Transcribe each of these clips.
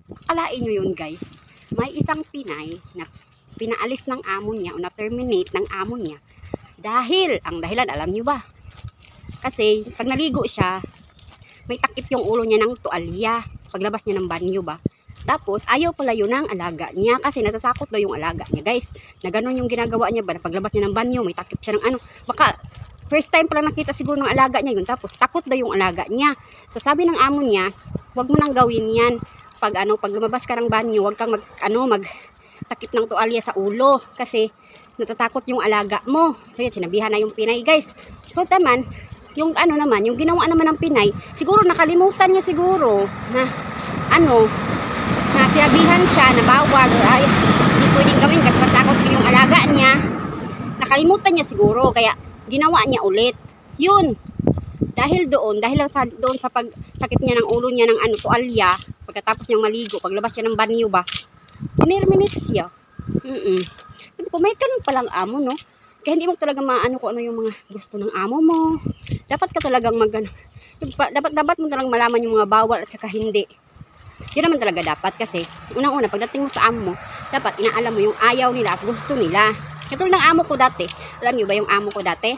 Akalain nyo yun guys, may isang Pinay na pinaalis ng amo niya o na-terminate ng amo niya dahil, ang dahilan alam nyo ba? Kasi pag naligo siya, may takip yung ulo niya ng tuwalya paglabas niya ng banyo ba. Tapos ayaw pala yun ng alaga niya kasi natatakot daw yung alaga niya guys, na ganun yung ginagawa niya ba, na paglabas niya ng banyo may takip siya ng ano, baka first time pala nakita siguro ng alaga niya yun, tapos takot daw yung alaga niya. So sabi ng amo niya, wag mo nang gawin yan. Pag lumabas ka ng banyo, wag kang takip ng tuwalya sa ulo kasi natatakot yung alaga mo. So yan, sinabihan na yung Pinay guys. So taman, yung yung ginawa naman ng Pinay, siguro nakalimutan niya siguro na na sinabihan siya na bawal or ay hindi pwedeng gawin kasi patakot yung alaga niya. Nakalimutan niya siguro kaya ginawa niya ulit. Yun. Dahil doon sa pagtakip niya ng ulo niya ng tuwalya, pagkatapos niyang maligo, paglabas niya ng banyo ba, terminate siya. Sabi ko, may ganun palang amo, no? Kaya hindi mo talaga maano kung ano yung mga gusto ng amo mo. Dapat ka talagang dapat mo talagang malaman yung mga bawal at saka hindi. Yun naman talaga dapat kasi unang-una pagdating mo sa amo mo, dapat inaalam mo yung ayaw nila at gusto nila. Katulad ng amo ko dati. Alam niyo ba yung amo ko dati?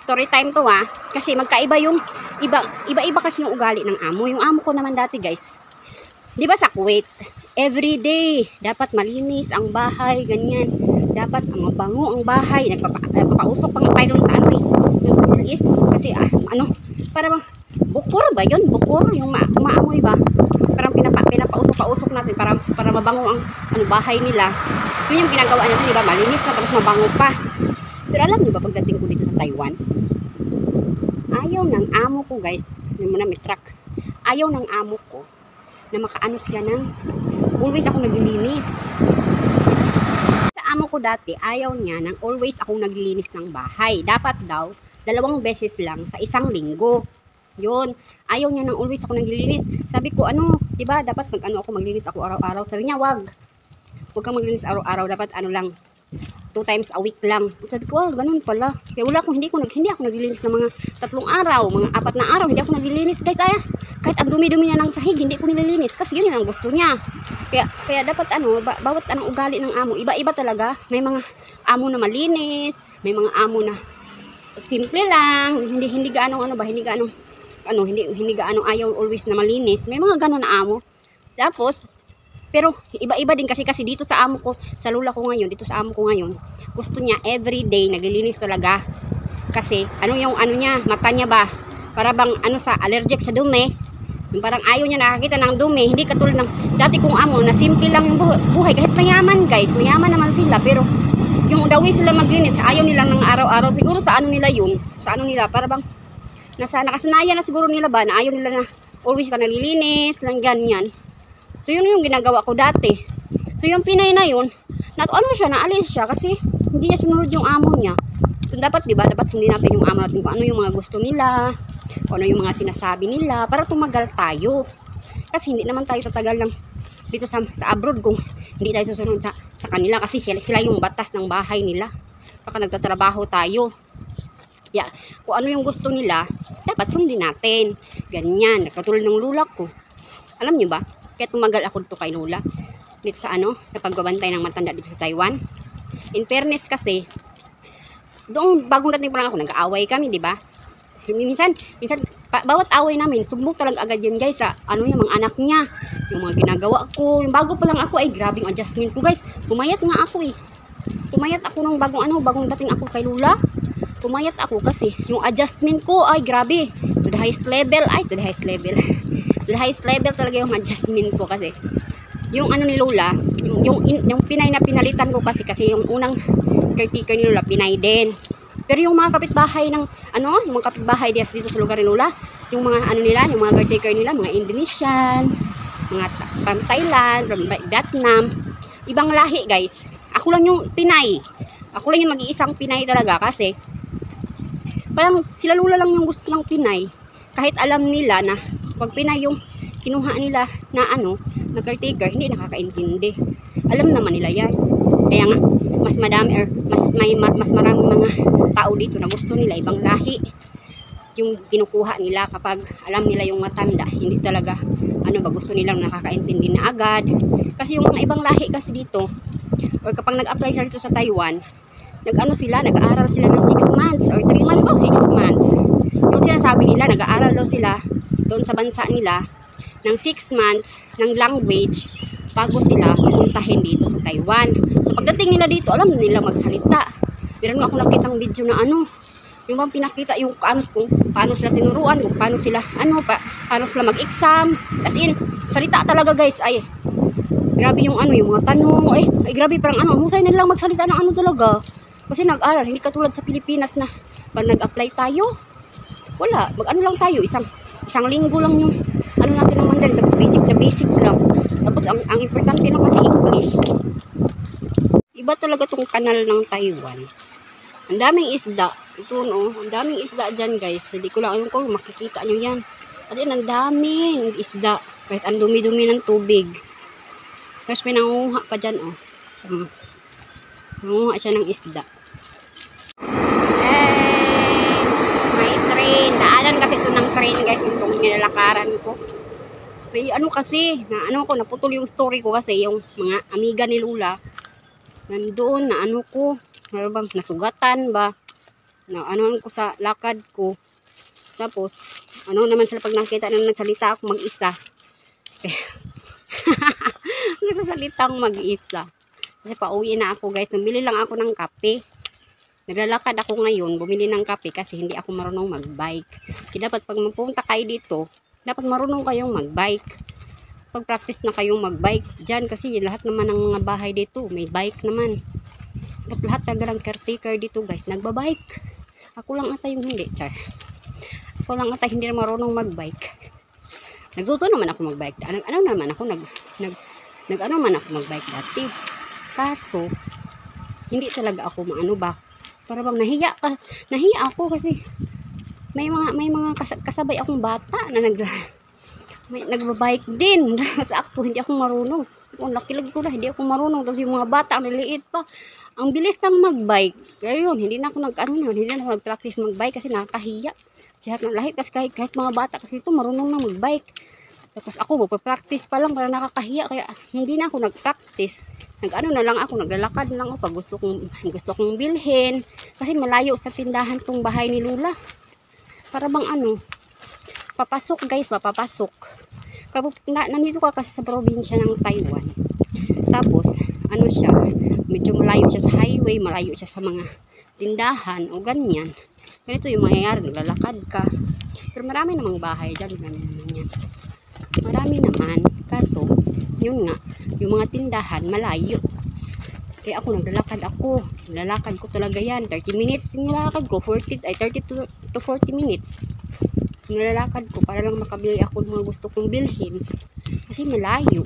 Story time to kasi magkaiba yung iba-iba kasi yung ugali ng amo. Yung amo ko naman dati guys, di ba sa Kuwait, everyday dapat malinis ang bahay, ganyan. Dapat mabango ang bahay. Nagpapausok pa nga tayo doon sa doon sa Middle East kasi para bukur ba yun? Bukur yung umaamoy ba? Parang pinapausok natin para mabango ang bahay nila. Yun yung ginagawa natin, di ba? Malinis na tapos mabango pa. Pero alam niyo ba pagdating ko dito sa Taiwan, ayaw ng amo ko guys, may truck. Ayaw ng amo ko na makaano siya ng always ako naglilinis. Sa amo ko dati, ayaw niya ng always akong naglilinis ng bahay. Dapat daw 2 beses lang sa isang linggo. Yun. Ayaw niya ng always ako naglilinis. Sabi ko, di ba dapat ako maglinis ako araw-araw. Sabi niya, wag kang maglinis araw-araw, dapat lang 2 times a week lang. Sabi ko, ganun pala. Kaya hindi ako naglilinis ng mga 3 araw, mga 4 na araw, hindi ako naglilinis guys. Kahit ang dumi-dumi na ng sahig, hindi ko nililinis kasi yun yung gusto niya. Kaya dapat bawat ugali ng amo, iba-iba talaga. May mga amo na malinis, may mga amo na simple lang, hindi gaano hindi gaano ayaw always na malinis. May mga ganon na amo. Tapos pero iba-iba din kasi dito sa amo ko, sa lula ko ngayon, dito sa amo ko ngayon, gusto niya everyday naglilinis talaga. Kasi yung niya, mata niya ba, para bang sa allergic sa dumi. Yung parang ayaw niya nakakita ng dumi, hindi katulad ng dati kong amo na simple lang yung buhay. Kahit mayaman guys, mayaman naman sila, pero yung the way sila maglinis, ayaw nilang ng araw-araw. Siguro sa nila yun, para bang nakasanayan na siguro nila ba, na ayaw nila na always ka nalilinis, lang ganyan. So yun yung ginagawa ko dati. So yung Pinay na yun, naalis siya kasi hindi niya sinunod yung amo niya. So dapat dapat sundin natin yung amo natin kung ano yung mga gusto nila, kung ano yung mga sinasabi nila para tumagal tayo. Kasi hindi naman tayo tatagal lang dito sa abroad kung hindi tayo susunod sa kanila kasi sila yung batas ng bahay nila. Baka nagtatrabaho tayo. Kung ano yung gusto nila, dapat sundin natin. Ganyan, katulad ng lula ko. Alam niyo ba? Kaya tumagal ako dito kay Lola dito sa sa pagbabantay ng matanda dito sa Taiwan. In fairness kasi doon bagong dating pa lang ako, nag-aaway kami, di ba? Minsan bawat away namin subok talaga agad yun guys sa yung mga anak niya, yung mga ginagawa ko. Yung bago pa lang ako ay grabing adjustment ko guys. Pumayat nga ako pumayat ako nung bagong dating ako kay Lola. Pumayat ako kasi yung adjustment ko ay grabe, to the highest level to the highest level talaga yung adjustment ko kasi yung ni Lola, yung Pinay na pinalitan ko kasi yung unang caretaker ni Lola Pinay din. Pero yung mga kapitbahay ng yung mga kapitbahay dito sa lugar ni Lola, yung mga nila, yung mga caretaker nila, mga Indonesian, mga from Thailand, from Vietnam, ibang lahi guys. Ako lang yung Pinay. Ako lang yung mag-iisang Pinay talaga kasi parang sila Lola lang yung gusto ng Pinay. Kahit alam nila na pag Pinay yung kinuha nila na na caretaker, hindi nakakaintindi. Alam naman nila yan. Kaya nga, mas maraming mga tao dito na gusto nila ibang lahi yung kinukuha nila kapag alam nila yung matanda, hindi talaga ano ba, gusto nilang nakakaintindi na agad. Kasi yung mga ibang lahi kasi dito, o kapag nag-apply sila dito sa Taiwan, nag-aaral sila ng 6 months or 3 months o 6 months. Yung sinasabi nila, nag-aaral daw sila doon sa bansa nila ng 6 months ng language bago sila pupuntahin dito sa Taiwan. So pagdating nila dito, alam na nila magsalita. Meron nga ako nakitang video na ano, yung bang pinakita yung kung paano sila tinuruan, kung paano sila paano sila mag-exam. As in, salita talaga guys. Ay, grabe yung ano, yung mga tanong. Ay grabe, parang ano, husay na lang magsalita ng ano talaga. Kasi nag-aral, hindi katulad sa Pilipinas na pag nag-apply tayo, wala, mag-ano lang tayo, isang linggo lang yung ano natin ng Mandarin, tapos basic lang. Tapos ang importante lang kasi English. Iba talaga tong kanal ng Taiwan. Ang daming isda. Ito no, ang daming isda dyan guys. Hindi ko lang alam kung makikita nyo yan. Kasi ang daming isda. Kahit ang dumi-dumi ng tubig. Tapos may nangunguha pa dyan oh. Nangunguha siya ng isda. May train. Daanan kasi ito ng train guys. Itong nilalakaran ko. May ano kasi, na ano ko, naputol yung story ko kasi yung mga amiga ni Lula, nandoon na ano ko, nasugatan ba, na ano ko sa lakad ko. Tapos, ano naman sila pag nakita na nagsalita ako mag-isa. Nagsasalitang mag-isa. Kasi pauwi na ako guys, nabili lang ako ng kape. Naglalakad ako ngayon, bumili ng kape kasi hindi ako marunong mag-bike. Kaya dapat pag mapunta kayo dito, dapat marunong kayong mag-bike. Pag-practice na kayong mag-bike dyan kasi lahat naman ng mga bahay dito may bike naman. Tapos lahat talagang caretaker dito guys nagbabike. Ako lang ata yung hindi, char. Ako lang ata hindi marunong mag-bike. Nagtuto naman ako mag-bike. Ano naman ako nag-ano man ako mag-bike dati. Kaso hindi talaga ako maano ba. Para bang nahiya ako kasi may mga kasabay akong bata na nagbabike din. Tapos ako, hindi ako marunong. Kung nakilag ko na, hindi ako marunong. Tapos yung mga bata, ang liliit pa. Ang bilis lang magbike. Kaya yun, hindi na ako nag-practice magbike kasi nakakahiya. Kahit mga bata kasi ito, marunong na magbike. Tapos ako, magpa-practice pa lang para nakakahiya. Kaya hindi na ako nag-practice. Na lang ako, naglalakad lang ako pag gusto kong bilhin. Kasi malayo sa tindahan tong bahay ni Lula. Para bang ano, papasok guys, papasok. Nandito ka kasi sa probinsya ng Taiwan. Tapos, ano siya, medyo malayo siya sa highway, malayo siya sa mga tindahan o ganyan. Ganito yung mangyayari, naglalakad ka. Pero marami namang bahay dyan, marami naman. Kaso, yun nga, yung mga tindahan, malayo. Kaya ako, naglalakad ko talaga yan. 30 minutes yung nilakad ko, 30 to 40 minutes. Nilalakad ko para lang makabili ako ng mga gusto kong bilhin. Kasi malayo.